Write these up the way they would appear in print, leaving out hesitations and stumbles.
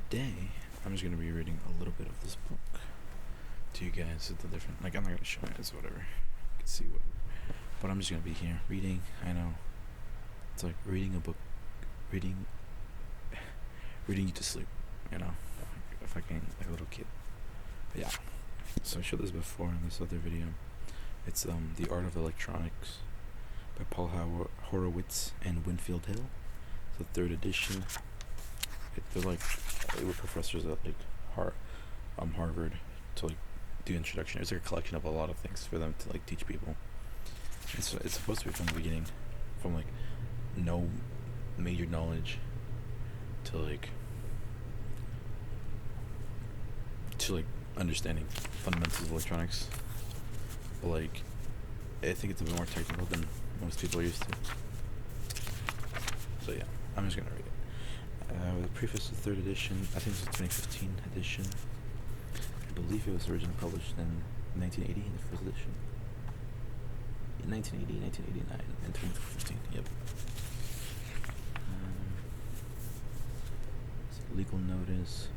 today I'm just gonna be reading a little bit of this book to you guys. It's the different, like, I'm not gonna show it, it's whatever. You can see what, but I'm just gonna be here reading. I know it's like reading a book, reading, reading you to sleep. You know, if I can, like a little kid. But yeah. So I showed this before in this other video. It's The Art of Electronics by Paul Horowitz and Winfield Hill. It's the third edition. They're like, they were professors at like Harvard to like do introduction. It's like a collection of a lot of things for them to like teach people. And so it's supposed to be from the beginning, from like no major knowledge to like understanding fundamentals of electronics. But like, I think it's a bit more technical than most people are used to. So yeah, I'm just gonna read it. The preface to the third edition, I think it's a 2015 edition. I believe it was originally published in 1980 in the first edition. In 1980, 1989, and 2015, yep. Legal notice.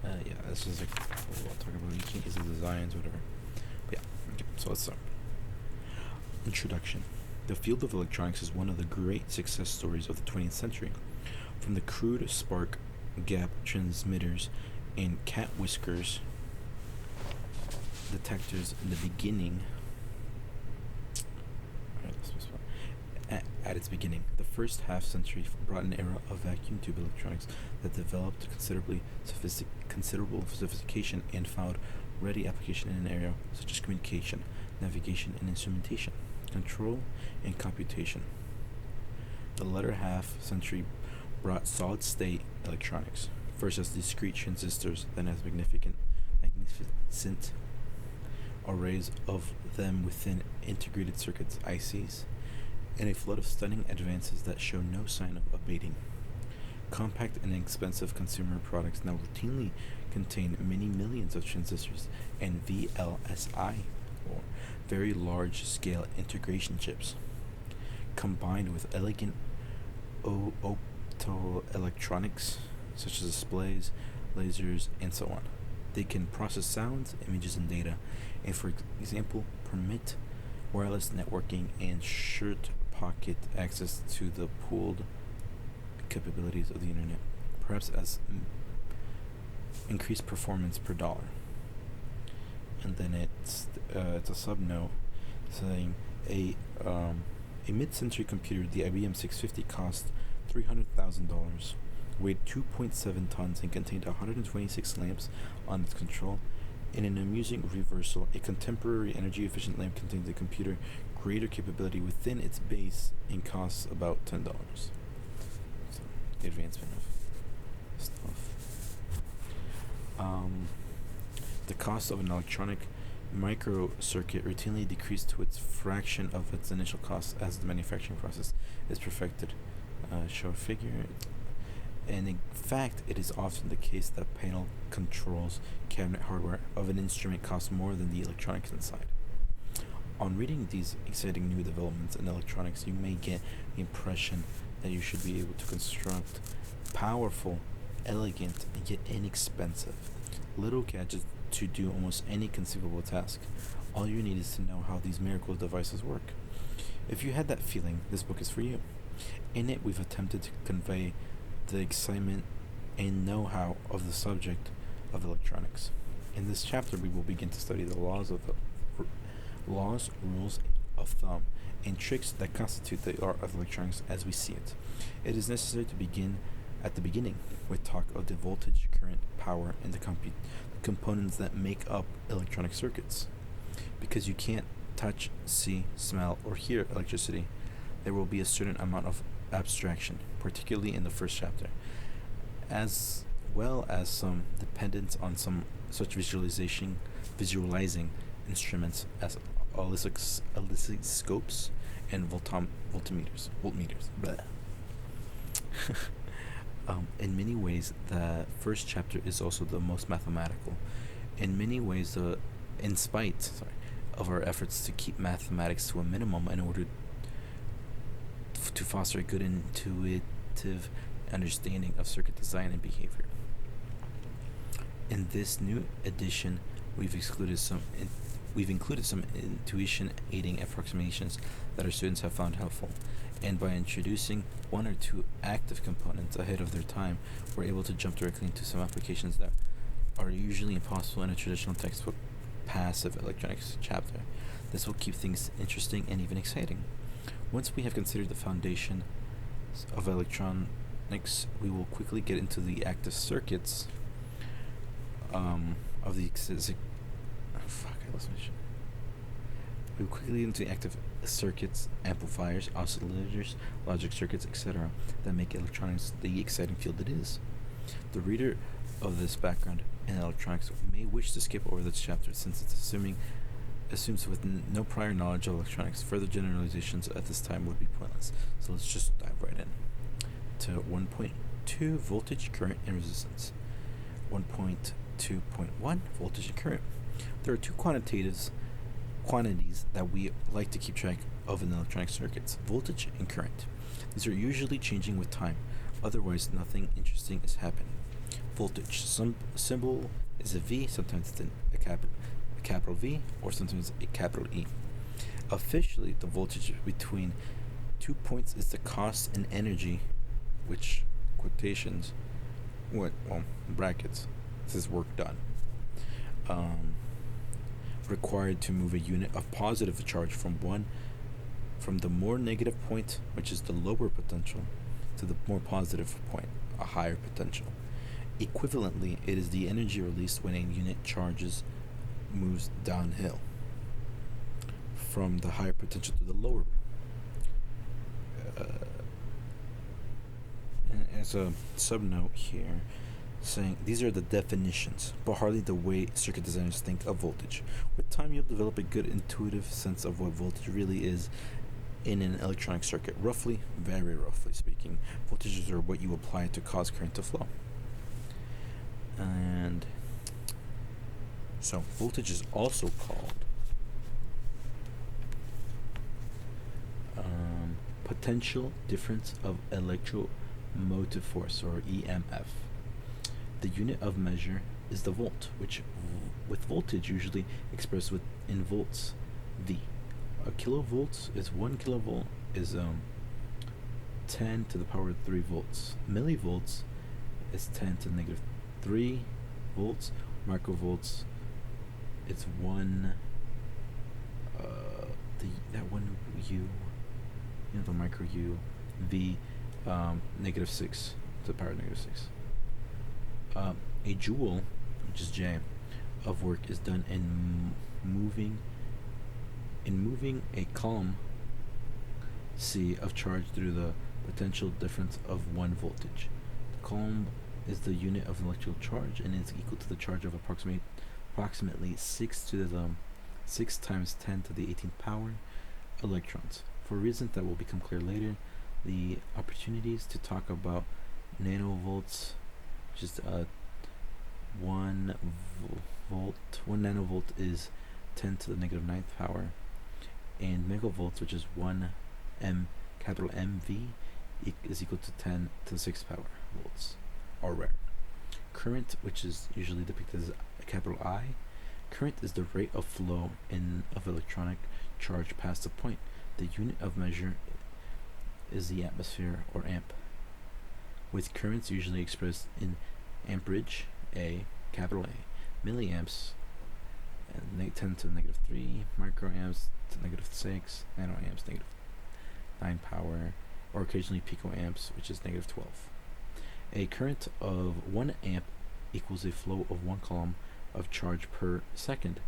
Yeah, this is like, I'll talk about, you can't use the designs, whatever. But yeah, okay, so let's start. Introduction. The field of electronics is one of the great success stories of the 20th century. From the crude spark gap transmitters and cat whiskers detectors in the beginning, at its beginning, the first half century brought an era of vacuum tube electronics that developed considerable sophistication and found ready application in an area such as communication, navigation, and instrumentation, control, and computation. The latter half century brought solid-state electronics, first as discrete transistors, then as magnificent arrays of them within integrated circuits (ICs), and a flood of stunning advances that show no sign of abating. Compact and inexpensive consumer products now routinely contain many millions of transistors and VLSI, or very large-scale integration chips, combined with elegant optoelectronics such as displays, lasers, and so on. They can process sounds, images, and data, and for example, permit wireless networking and shirt pocket access to the pooled capabilities of the internet, perhaps as increased performance per dollar. And then it's a sub-note saying a mid-century computer, the IBM 650, cost $300,000, weighed 2.7 tons, and contained 126 lamps on its control. In an amusing reversal, a contemporary energy-efficient lamp contains a computer greater capability within its base and costs about $10. So, the advancement of stuff. The cost of an electronic microcircuit routinely decreased to its fraction of its initial cost as the manufacturing process is perfected. Show a figure. And in fact, it is often the case that panel controls cabinet hardware of an instrument costs more than the electronics inside. On reading these exciting new developments in electronics, you may get the impression that you should be able to construct powerful, elegant, and yet inexpensive little gadgets to do almost any conceivable task. All you need is to know how these miracle devices work. If you had that feeling, this book is for you. In it, we've attempted to convey the excitement and know-how of the subject of electronics. In this chapter, we will begin to study the laws, rules of thumb, and tricks that constitute the art of electronics as we see it. It is necessary to begin at the beginning with talk of the voltage, current, power, and the components that make up electronic circuits. Because you can't touch, see, smell, or hear electricity, there will be a certain amount of abstraction, particularly in the first chapter, as well as some dependence on some such visualizing instruments as oscilloscopes and voltmeters. In many ways, the first chapter is also the most mathematical. In many ways, in spite of our efforts to keep mathematics to a minimum in order to foster a good intuitive understanding of circuit design and behavior. In this new edition, we've included some intuition aiding approximations that our students have found helpful, and by introducing one or two active components ahead of their time, we're able to jump directly into some applications that are usually impossible in a traditional textbook passive electronics chapter. This will keep things interesting and even exciting. Once we have considered the foundation of electronics, we will quickly get into the active circuits of the We will quickly into active circuits, amplifiers, oscillators, logic circuits, etc., that make electronics the exciting field it is. The reader of this background in electronics may wish to skip over this chapter since it assumes with no prior knowledge of electronics, further generalizations at this time would be pointless. So let's just dive right in to 1.2 voltage, current, and resistance. 1.2.1 voltage and current. There are two quantities that we like to keep track of in electronic circuits: voltage and current. These are usually changing with time, otherwise nothing interesting is happening. Voltage, some symbol is a V, sometimes it's a capital V, or sometimes a capital E. Officially, the voltage between 2 points is the cost and energy, which quotations, brackets, this is work done, required to move a unit of positive charge from the more negative point, which is the lower potential, to the more positive point, a higher potential. Equivalently, it is the energy released when a unit moves downhill from the higher potential to the lower. And as a subnote here, saying these are the definitions, but hardly the way circuit designers think of voltage. With time, you'll develop a good intuitive sense of what voltage really is in an electronic circuit. Roughly, very roughly speaking, voltages are what you apply to cause current to flow. And so voltage is also called potential difference of electromotive force, or EMF. The unit of measure is the volt, which with voltage usually expressed in volts, V. A kilovolt is 1 kilovolt is 10 to the power of 3 volts. Millivolts is 10 to the negative 3 volts. Microvolts, it's 1 that one U, the micro U, V, negative 6 to the power of negative 6. A joule, which is J, of work is done in moving a column C of charge through the potential difference of 1 voltage. The column is the unit of electrical charge and is equal to the charge of approximately 6 times 10 to the 18th power electrons. For reasons that will become clear later, the opportunities to talk about nanovolts, just 1 nanovolt is 10 to the negative 9th power, and megavolts, which is 1 capital MV, is equal to 10 to the 6th power volts, are rare. Current, which is usually depicted as a capital I, current is the rate of flow of electronic charge past a point. The unit of measure is the atmosphere, or amp, with currents usually expressed in amperage, A, capital A, milliamps, and 10 to the negative 3, microamps to negative 6, nanoamps, negative 9 power, or occasionally picoamps, which is negative 12. A current of 1 amp equals a flow of 1 coulomb of charge per second.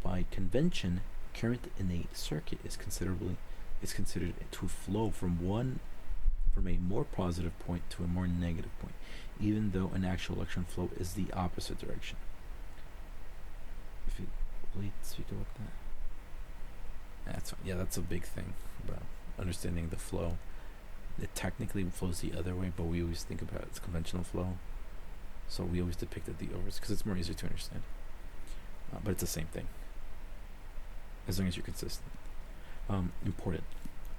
By convention, current in a circuit is considered to flow from a more positive point to a more negative point, even though an actual electron flow is the opposite direction. If you really speak about that, that's a big thing about understanding the flow. It technically flows the other way, but we always think about its conventional flow, so we always depict it the overs because it's more easy to understand. But it's the same thing, as long as you're consistent. Important.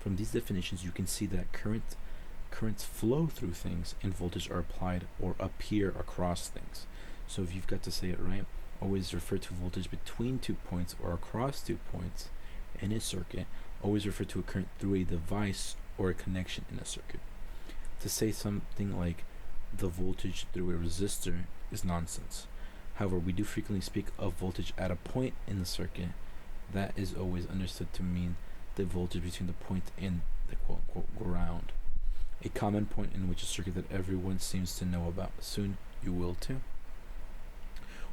From these definitions, you can see that current currents flow through things and voltage are applied or appear across things. So if you've got to say it right, always refer to voltage between 2 points or across 2 points in a circuit. Always refer to a current through a device or a connection in a circuit. To say something like the voltage through a resistor is nonsense. However, we do frequently speak of voltage at a point in the circuit. That is always understood to mean the voltage between the point and the quote-unquote ground. A common point in which a circuit that everyone seems to know about. Soon you will too.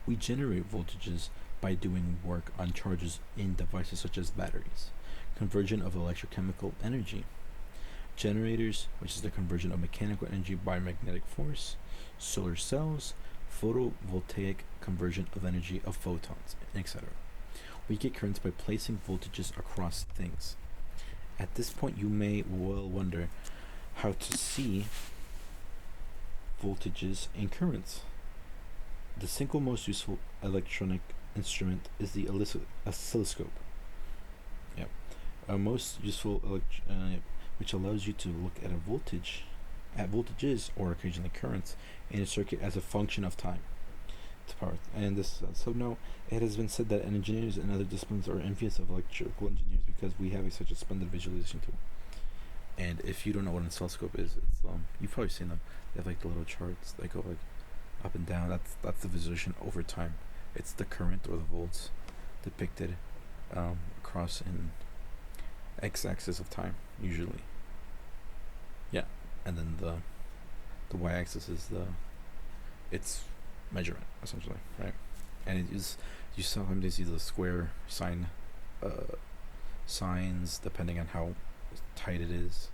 We generate voltages by doing work on charges in devices such as batteries, conversion of electrochemical energy, generators, which is the conversion of mechanical energy by magnetic force, solar cells, photovoltaic conversion of energy of photons, etc. We get currents by placing voltages across things. At this point, you may well wonder how to see voltages and currents. The single most useful electronic instrument is the oscilloscope. Yep. Most useful which allows you to look at voltages or occasionally currents in a circuit as a function of time. And this so no, it has been said that engineers and other disciplines are envious of electrical engineers because we have such a splendid visualization tool. And if you don't know what an oscilloscope is, it's you've probably seen them. They have like the little charts that go like up and down. That's the visualization over time. It's the current or the volts depicted across an x-axis of time usually. Yeah, and then the y-axis is its measurement essentially, right? And it is, you sometimes see the square signs depending on how tight it is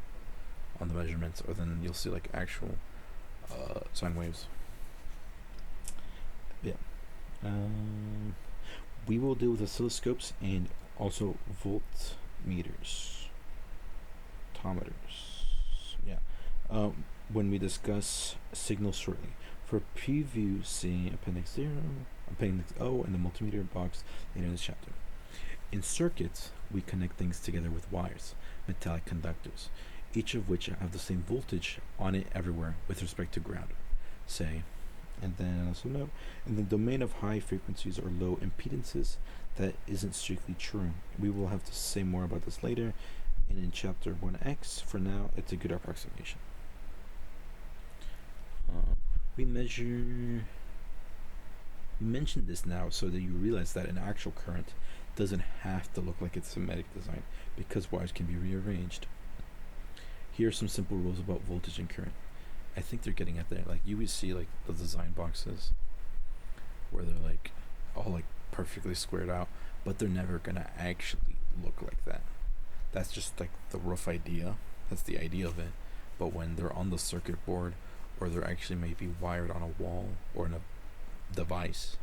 on the measurements, or then you'll see like actual sine waves. Yeah. We will deal with oscilloscopes and also voltmeters, yeah, when we discuss signals shortly. For preview, see Appendix O in the multimeter box later in this chapter. In circuits, we connect things together with wires, metallic conductors, each of which have the same voltage on it everywhere with respect to ground. Say, and then also note, in the domain of high frequencies or low impedances, that isn't strictly true. We will have to say more about this later and in chapter 1x. For now, it's a good approximation. We mentioned this now so that you realize that an actual current doesn't have to look like it's symmetric design because wires can be rearranged. Here are some simple rules about voltage and current. I think they're getting at there. Like you would see like the design boxes where they're like all like perfectly squared out, but they're never gonna actually look like that. That's just like the rough idea. That's the idea of it. But when they're on the circuit board, or they're actually maybe wired on a wall or in a device,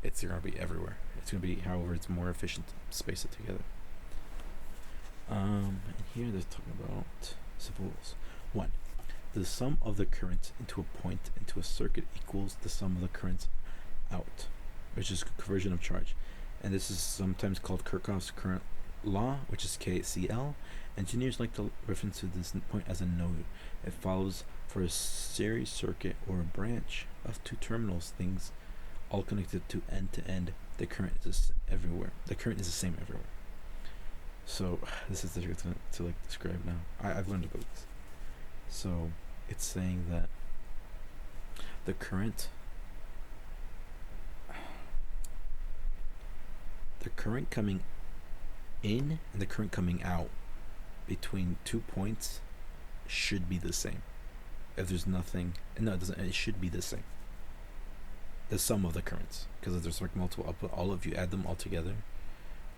it's gonna be everywhere. It's gonna be, however, it's more efficient to space it together. And here they're talking about simple rules. 1. The sum of the currents into a point into a circuit equals the sum of the currents out, which is conversion of charge. And this is sometimes called Kirchhoff's current law, which is KCL. Engineers like to reference to this point as a node. It follows for a series circuit or a branch of two terminals, things all connected to end, the current is everywhere. The current is the same everywhere. So this is difficult to like describe now. I've learned about this. So it's saying that the current coming in and the current coming out between 2 points should be the same. If there's nothing, no, it doesn't. It should be the same. The sum of the currents, because if there's like multiple output, all of you add them all together,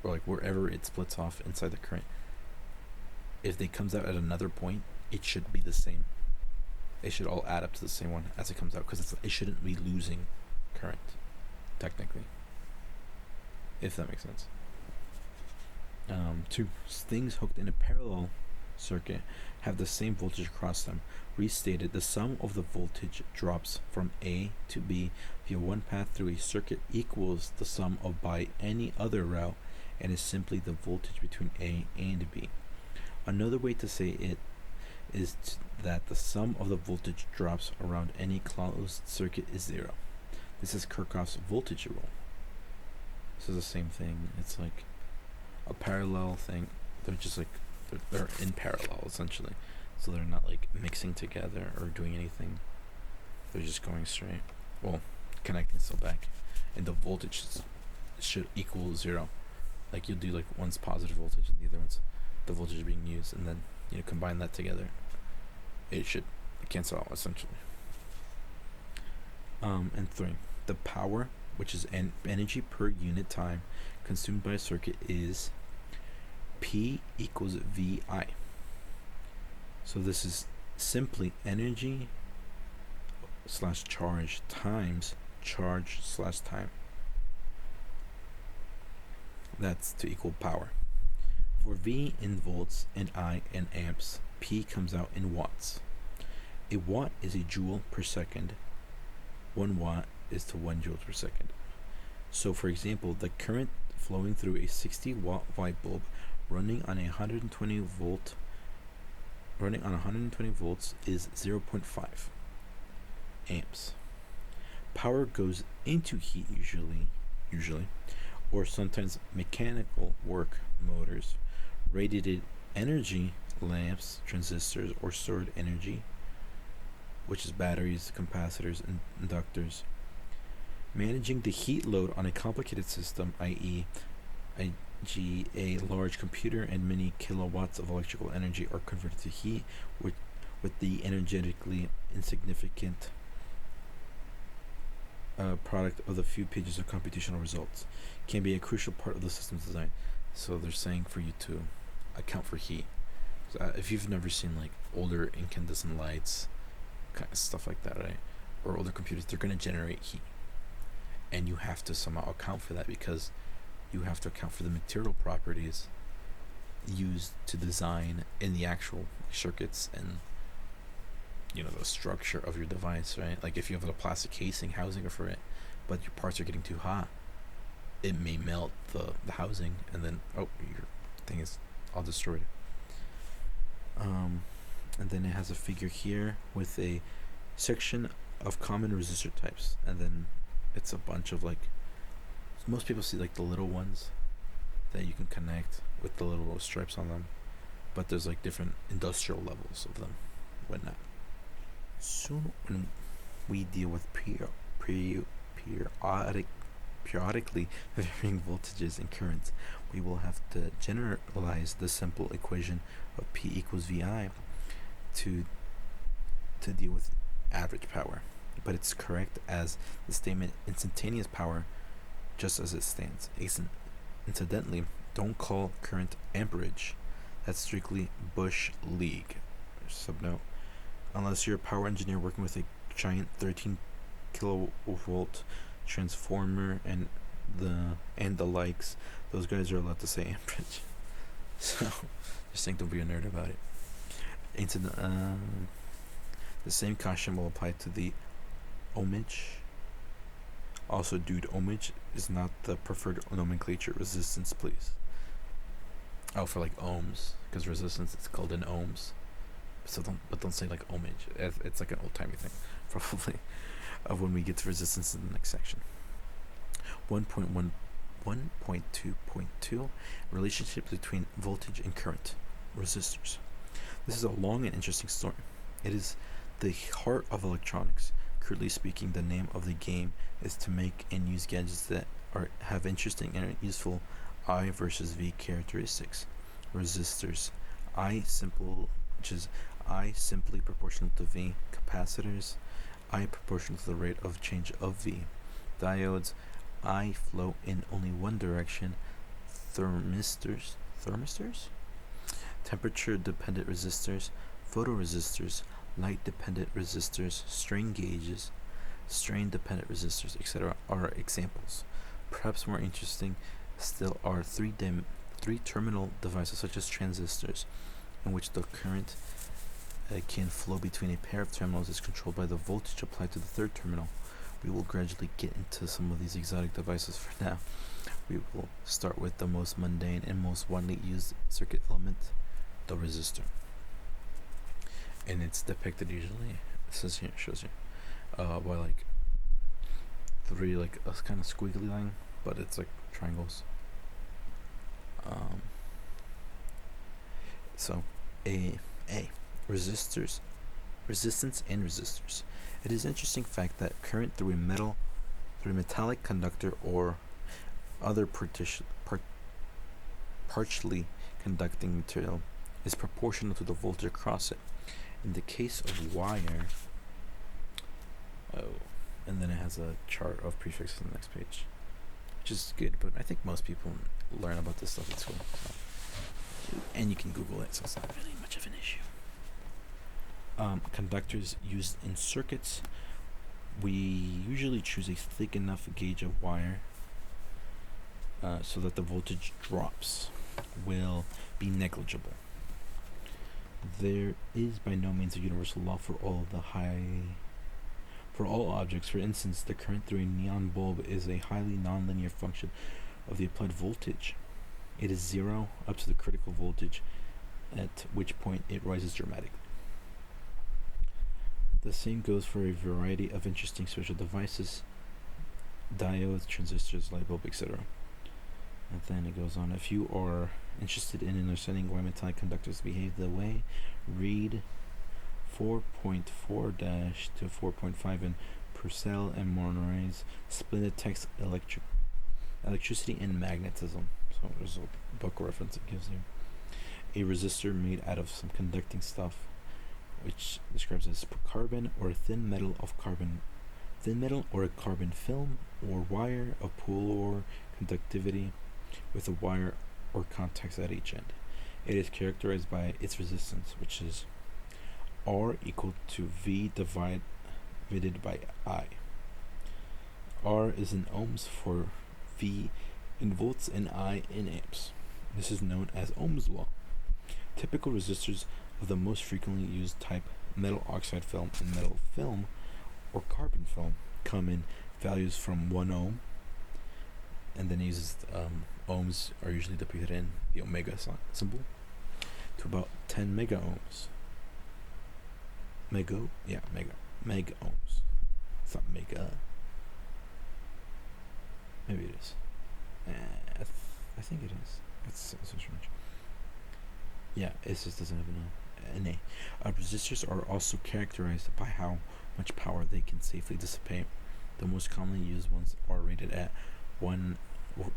or like wherever it splits off inside the current. If it comes out at another point, it should be the same. It should all add up to the same one as it comes out, because it shouldn't be losing current, technically. If that makes sense. 2. Things hooked in a parallel circuit have the same voltage across them. Restated, the sum of the voltage drops from A to B via one path through a circuit equals the sum of by any other route and is simply the voltage between A and B. Another way to say it that the sum of the voltage drops around any closed circuit is zero. This is Kirchhoff's voltage rule. This is the same thing. It's like a parallel thing. They're just like they're in parallel essentially, so they're not like mixing together or doing anything. They're just going straight. Well, connecting still back, and the voltage should equal zero. Like you'll do like one's positive voltage and the other one's the voltage being used, and then combine that together. It should cancel out essentially. And 3, the power, which is energy per unit time consumed by a circuit, is P equals VI. So this is simply energy slash charge times charge slash time. That's to equal power. For V in volts and I in amps, P comes out in watts. A watt is a joule per second. 1 watt is to 1 joule per second. So for example, the current flowing through a 60 watt light bulb running on 120 volts is 0.5 amps. Power goes into heat usually, or sometimes mechanical work, motors, radiated energy, lamps, transistors, or stored energy, which is batteries, capacitors, and inductors. Managing the heat load on a complicated system, i.e., a large computer and many kilowatts of electrical energy are converted to heat with the energetically insignificant product of the few pages of computational results, can be a crucial part of the system's design. So they're saying for you to account for heat. So if you've never seen like older incandescent lights, kind of stuff like that, right? Or older computers, they're going to generate heat. And you have to somehow account for that because you have to account for the material properties used to design in the actual circuits and the structure of your device, right? Like if you have a plastic casing housing for it, but your parts are getting too hot, it may melt the housing, and then your thing is all destroyed. And then it has a figure here with a section of common resistor types, and then it's a bunch of like, most people see like the little ones that you can connect with the little stripes on them, but there's like different industrial levels of them, whatnot. Soon when we deal with periodically varying voltages and currents, we will have to generalize the simple equation of P equals VI to deal with average power. But it's correct as the statement instantaneous power just as it stands. Incidentally, don't call current amperage. That's strictly Bush League. Subnote. Unless you're a power engineer working with a giant 13 kilovolt transformer and the likes, those guys are allowed to say amperage. So just think, don't be a nerd about it. The same caution will apply to the ohmage. Also, dude, ohmage is not the preferred nomenclature. Resistance, please. Oh, for like ohms, because resistance is called in ohms. So don't say like ohmage. It's like an old timey thing, probably. Of when we get to resistance in the next section. 1.2.2 relationship between voltage and current. Resistors. This is a long and interesting story. It is the heart of electronics. Crudely speaking, the name of the game is to make and use gadgets that have interesting and useful I versus V characteristics. Resistors. Which is I simply proportional to V. Capacitors. I proportional to the rate of change of V. Diodes. I flow in only one direction. Thermistors. Temperature dependent resistors. Photoresistors. Light dependent resistors. Strain gauges. Strain dependent resistors, etc. are examples. Perhaps more interesting still are three terminal devices such as transistors, in which the current can flow between a pair of terminals is controlled by the voltage applied to the third terminal. We will gradually get into some of these exotic devices. For now, we will start with the most mundane and most widely used circuit element, the resistor. and it's depicted usually. It says here, shows you, by like three, like a kind of squiggly line, but it's like triangles. Um, so, a resistors, resistance and resistors. It is an interesting fact that current through a metallic conductor or other partially conducting material is proportional to the voltage across it. In the case of wire, and then it has a chart of prefixes on the next page, which is good, but I think most people learn about this stuff at school. So. And you can Google it, so it's not really much of an issue. Conductors used in circuits. We usually choose a thick enough gauge of wire so that the voltage drops will be negligible. There is by no means a universal law for all objects. For instance, the current through a neon bulb is a highly nonlinear function of the applied voltage. It is zero up to the critical voltage, at which point it rises dramatically. The same goes for a variety of interesting special devices, diodes, transistors, light bulb, etc. And then it goes on. If you are interested in understanding why metallic conductors behave the way, read 4.4- to 4.5 in Purcell and Monroe's splendid text, Electricity and Magnetism. So there's a book reference it gives you. A resistor made out of some conducting stuff, which describes as carbon or a thin metal or a carbon film or wire of polar conductivity with a wire or contacts at each end. It is characterized by its resistance, which is R equal to V divided by I. R is in ohms for V in volts and I in amps. This is known as Ohm's law. Typical resistors of the most frequently used type, metal oxide film and metal film or carbon film, come in values from 1 ohm, and then uses ohms are usually depicted in the omega symbol, to about 10 mega ohms. Mega ohms. It's not mega. Maybe it is. I think it is. It's so strange. Yeah, it just doesn't have an A. Resistors are also characterized by how much power they can safely dissipate. The most commonly used ones are rated at 1/4 or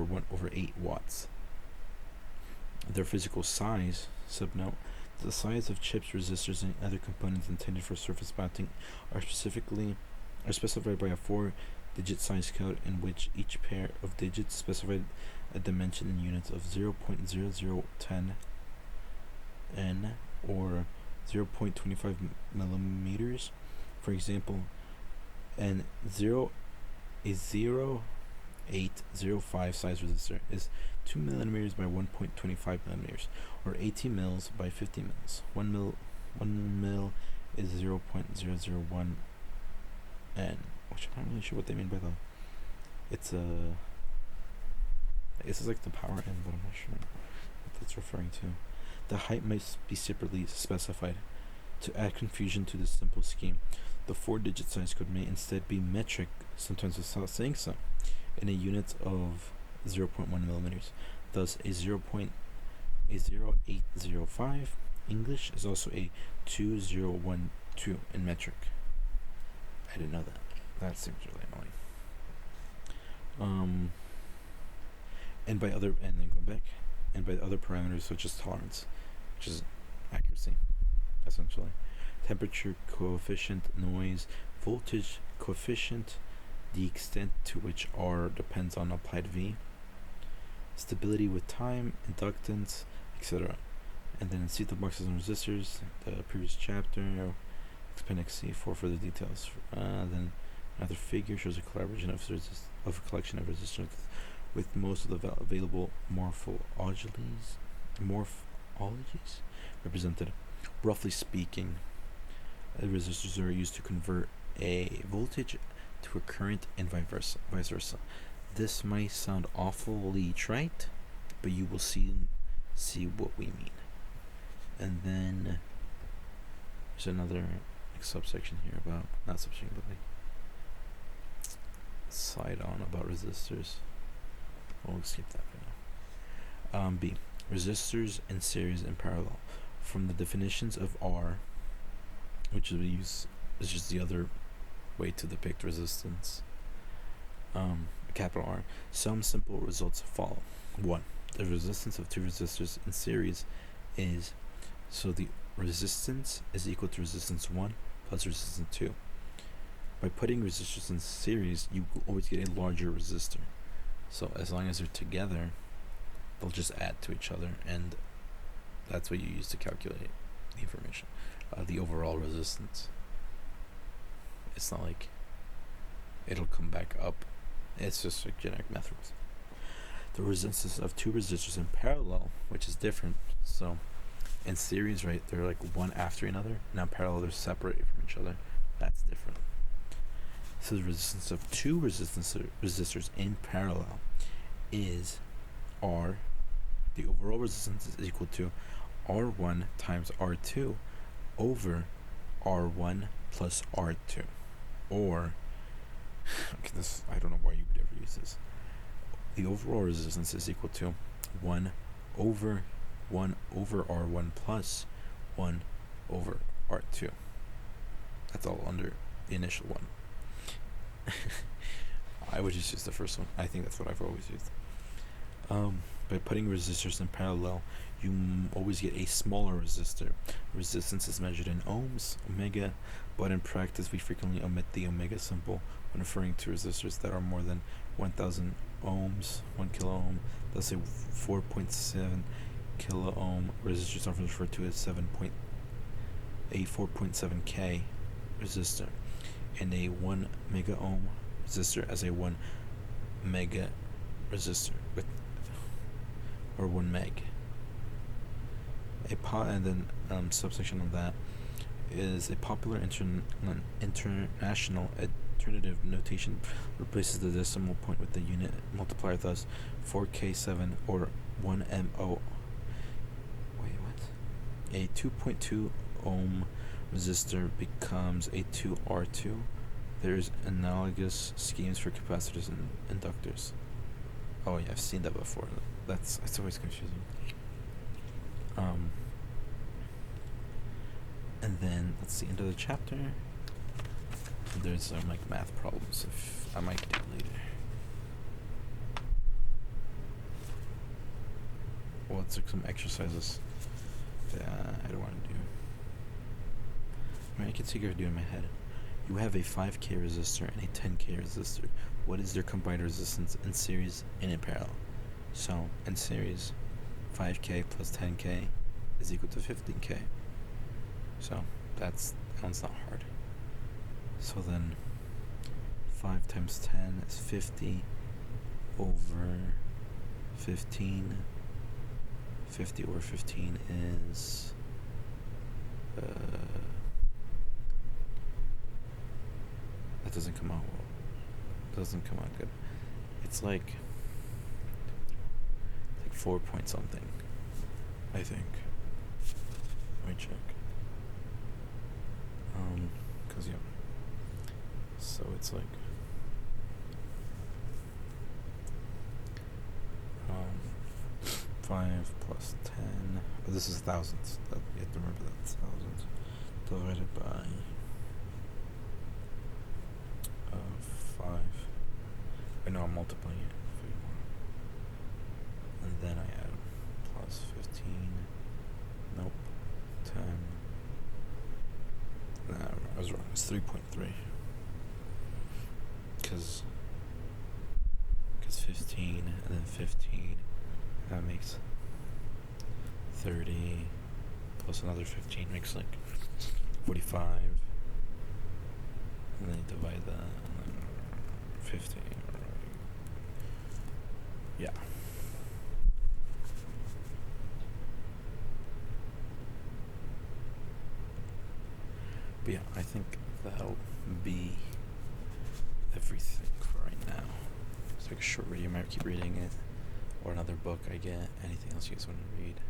1/8 watts. Their physical size, subnote, the size of chips, resistors, and other components intended for surface mounting are specified by a 4-digit size code in which each pair of digits specified a dimension in units of 0.0010 n or 0.25 millimeters. For example, a 0.805 size resistor is 2 millimeters by 1.25 millimeters, or 80 mils by 50 mils. 1 mil is 0.001 n, which I'm not really sure what they mean by that. This is like the power n, but I'm not sure what that's referring to. The height must be separately specified. To add confusion to this simple scheme, the 4-digit size code may instead be metric, sometimes without saying so, in a unit of 0.1 millimeters. Thus, a 0.0805 English is also a 2012 in metric. I didn't know that. That seems really annoying. And then going back, and by other parameters such as tolerance, which is accuracy, essentially, temperature coefficient, noise, voltage coefficient, the extent to which R depends on applied V, stability with time, inductance, etc. And then see the boxes and resistors, the previous chapter, appendix C for further details. Then another figure shows a collaboration of a collection of resistors with most of the available morphologies represented. Roughly speaking, resistors are used to convert a voltage to a current and vice versa. This might sound awfully trite, but you will see what we mean. And then There's another subsection here about, not subsection, but like side on about resistors. We'll skip that for now. B. Resistors in series and parallel. From the definitions of R, which we use is just the other way to depict resistance, capital R, some simple results follow. 1. The resistance of two resistors in series is, so the resistance is equal to resistance 1 plus resistance 2. By putting resistors in series, you always get a larger resistor. So as long as they're together, they'll just add to each other, and that's what you use to calculate the information, the overall resistance. It's not like it'll come back up. It's just like generic methods. The resistance of two resistors in parallel, which is different. So in series, right, they're like one after another. Now parallel, they're separated from each other. That's different. So the resistance of two resistors in parallel is R. The overall resistance is equal to R1 times R2 over R1 plus R2. Or, okay, this, I don't know why you would ever use this. The overall resistance is equal to 1 over R1 plus 1 over R2. That's all under the initial one. I would just use the first one. I think that's what I've always used. By putting resistors in parallel, you always get a smaller resistor. Resistance is measured in ohms, omega, but in practice we frequently omit the omega symbol when referring to resistors that are more than 1000 ohms, 1 kilo ohm. Let's say 4.7 kilo ohm resistors often referred to as 4.7K resistor, and a 1 mega ohm resistor as a 1 mega resistor with, or 1 meg. And then subsection of that is a popular international alternative notation replaces the decimal point with the unit multiplier, thus 4K7 or 1MO. Wait, what? A 2.2 ohm resistor becomes a 2R2. There's analogous schemes for capacitors and inductors. Oh yeah, I've seen that before. It's always confusing. And then that's the end of the chapter. There's some like math problems. If I might do later. Well, it's like some exercises that I don't want to do. I mean, I can see what I do in my head. You have a 5K resistor and a 10K resistor. What is their combined resistance in series and in parallel? So, in series, 5K plus 10K is equal to 15K. So, that one's not hard. So then, 5 times 10 is 50 over 15. 50 over 15 is... that doesn't come out well. Doesn't come out good. It's like 4 point something, I think. Let me check. Cause yeah. So it's like 5 plus 10. Oh, this is thousands. You have to remember that. Thousands divided by 5. I know I'm multiplying it. And then I add plus 15. Nope. 10. Nah, I was wrong. It's 3.3. Because 15 and then 15. That makes 30. Plus another 15 makes like 45. And then you divide that. 50. Yeah. But yeah, I think that'll be everything for right now. It's like a short video. You might keep reading it, or another book I get. Anything else you guys want to read?